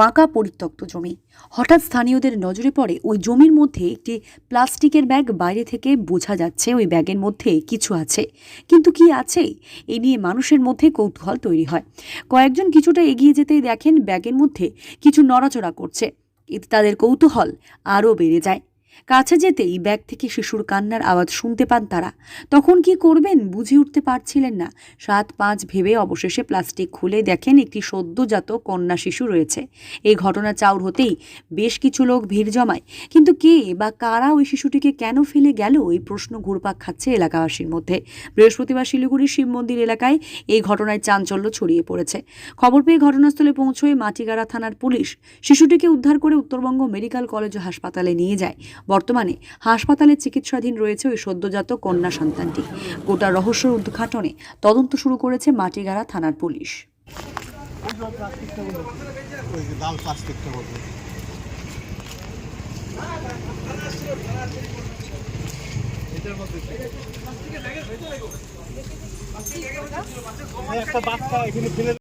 ফাঁকা পরিত্যক্ত জমি। হঠাৎ স্থানীয়দের নজরে পড়ে ওই জমির মধ্যে একটি প্লাস্টিকের ব্যাগ। বাইরে থেকে বোঝা যাচ্ছে ওই ব্যাগের মধ্যে কিছু আছে, কিন্তু কি আছে এ নিয়ে মানুষের মধ্যে কৌতূহল তৈরি হয়। কয়েকজন কিছুটা এগিয়ে যেতেই দেখেন ব্যাগের মধ্যে কিছু নড়াচড়া করছে। এতে তাদের কৌতূহল আরও বেড়ে যায়। কাছে যেতেই ব্যাগ থেকে শিশুর কান্নার আওয়াজ শুনতে পান তারা। তখন কি করবেন বুঝে উঠতে পারছিলেন না। 7-5 ভেবে অবশেষে প্লাস্টিক খুলে দেখেন একটি সদ্যজাত কন্যা শিশু রয়েছে। এই ঘটনা চাউর হতেই বেশ কিছু লোক ভিড় জমায়, কিন্তু কে বা কারা ওই শিশুটিকে কেন ফেলে গেল এই প্রশ্ন ঘুরপাক খাচ্ছে এলাকাবাসীর মধ্যে। বৃহস্পতিবার শিলিগুড়ির শিব মন্দির এলাকায় এই ঘটনায় চাঞ্চল্য ছড়িয়ে পড়েছে। খবর পেয়ে ঘটনাস্থলে পৌঁছয় মাটিগাড়া থানার পুলিশ। শিশুটিকে উদ্ধার করে উত্তরবঙ্গ মেডিকেল কলেজ ও হাসপাতালে নিয়ে যায়। বর্তমানে হাসপাতালে চিকিৎসাধীন রয়েছে ওই সদ্যজাত কন্যা সন্তানটি। গোটা রহস্য উদ্ঘাটনে তদন্ত শুরু করেছে মাটিগাড়া থানার পুলিশ। একটা বাচ্চা এখানে ফেলে